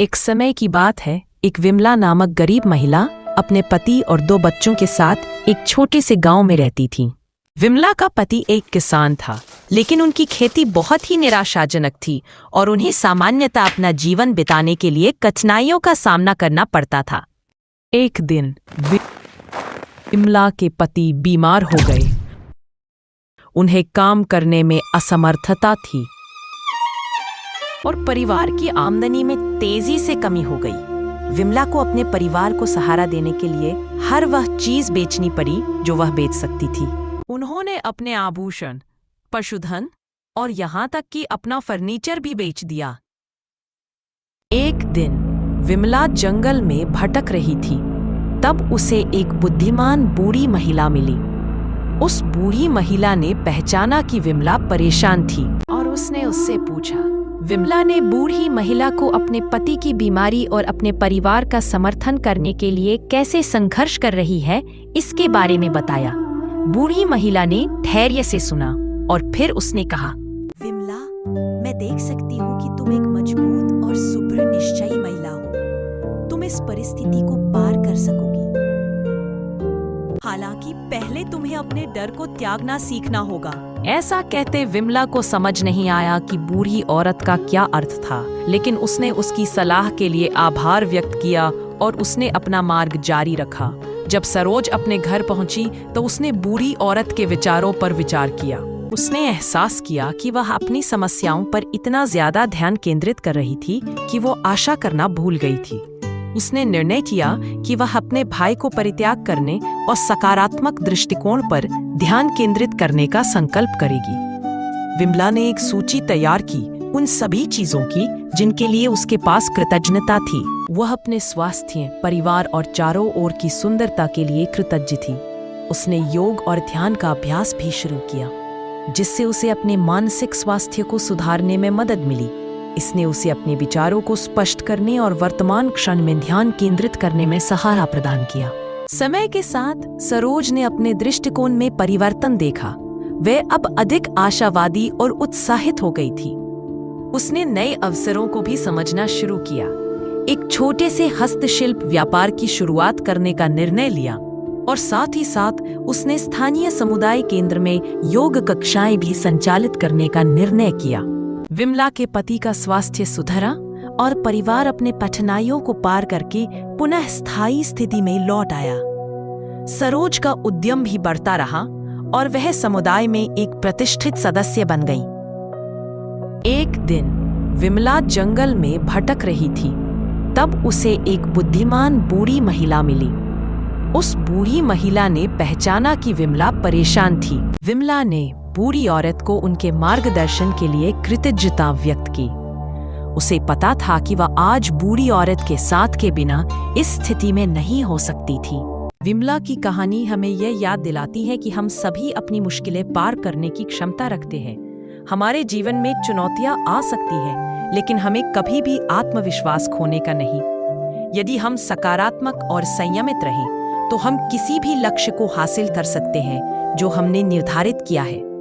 एक समय की बात है, एक विमला नामक गरीब महिला अपने पति और 2 बच्चों के साथ एक छोटे से गांव में रहती थी। विमला का पति एक किसान था, लेकिन उनकी खेती बहुत ही निराशाजनक थी और उन्हें सामान्यतः अपना जीवन बिताने के लिए कठिनाइयों का सामना करना पड़ता था। एक दिन विमला के पति बीमार हो गए। उन्हें काम करने में असमर्थता थी और परिवार की आमदनी में तेजी से कमी हो गई। विमला को अपने परिवार को सहारा देने के लिए हर वह चीज बेचनी पड़ी जो वह बेच सकती थी। उन्होंने अपने आभूषण, पशुधन और यहाँ तक कि अपना फर्नीचर भी बेच दिया। एक दिन विमला जंगल में भटक रही थी, तब उसे एक बुद्धिमान बूढ़ी महिला मिली। उस बूढ़ी महिला ने पहचाना कि विमला परेशान थी और उसने उससे पूछा। विमला ने बूढ़ी महिला को अपने पति की बीमारी और अपने परिवार का समर्थन करने के लिए कैसे संघर्ष कर रही है, इसके बारे में बताया। बूढ़ी महिला ने धैर्य से सुना और फिर उसने कहा, विमला, मैं देख सकती हूँ कि तुम एक मजबूत और सुदृढ़ निश्चयी महिला हो। तुम इस परिस्थिति को पार कर सकोगी। हालांकि पहले तुम्हें अपने डर को त्यागना सीखना होगा। ऐसा कहते विमला को समझ नहीं आया कि बूढ़ी औरत का क्या अर्थ था, लेकिन उसने उसकी सलाह के लिए आभार व्यक्त किया और उसने अपना मार्ग जारी रखा। जब सरोज अपने घर पहुंची तो उसने बूढ़ी औरत के विचारों पर विचार किया। उसने एहसास किया कि वह अपनी समस्याओं पर इतना ज्यादा ध्यान केंद्रित कर रही थी कि वो आशा करना भूल गई थी। उसने निर्णय किया कि वह अपने भाई को परित्याग करने और सकारात्मक दृष्टिकोण पर ध्यान केंद्रित करने का संकल्प करेगी। विमला ने एक सूची तैयार की, उन सभी चीजों की जिनके लिए उसके पास कृतज्ञता थी। वह अपने स्वास्थ्य, परिवार और चारों ओर की सुंदरता के लिए कृतज्ञ थी। उसने योग और ध्यान का अभ्यास भी शुरू किया, जिससे उसे अपने मानसिक स्वास्थ्य को सुधारने में मदद मिली। इसने उसे अपने विचारों को स्पष्ट करने और वर्तमान क्षण में ध्यान केंद्रित करने में सहारा प्रदान किया। समय के साथ सरोज ने अपने दृष्टिकोण में परिवर्तन देखा। वह अब अधिक आशावादी और उत्साहित हो गई थी। उसने नए अवसरों को भी समझना शुरू किया। एक छोटे से हस्तशिल्प व्यापार की शुरुआत करने का निर्णय लिया और साथ ही साथ उसने स्थानीय समुदाय केंद्र में योग कक्षाएं भी संचालित करने का निर्णय किया। विमला के पति का स्वास्थ्य सुधरा और परिवार अपने कठिनाइयों को पार करके पुनः स्थायी स्थिति में लौट आया। सरोज का उद्यम भी बढ़ता रहा और वह समुदाय में एक प्रतिष्ठित सदस्य बन गई। एक दिन विमला जंगल में भटक रही थी, तब उसे एक बुद्धिमान बूढ़ी महिला मिली। उस बूढ़ी महिला ने पहचाना कि विमला परेशान थी। विमला ने बूढ़ी औरत को उनके मार्गदर्शन के लिए कृतज्ञता व्यक्त की। उसे पता था कि वह आज बूढ़ी औरत के साथ के बिना इस स्थिति में नहीं हो सकती थी। विमला की कहानी हमें यह याद दिलाती है कि हम सभी अपनी मुश्किलें पार करने की क्षमता रखते हैं। हमारे जीवन में चुनौतियां आ सकती हैं, लेकिन हमें कभी भी आत्मविश्वास खोने का नहीं। यदि हम सकारात्मक और संयमित रहें, तो हम किसी भी लक्ष्य को हासिल कर सकते हैं जो हमने निर्धारित किया है।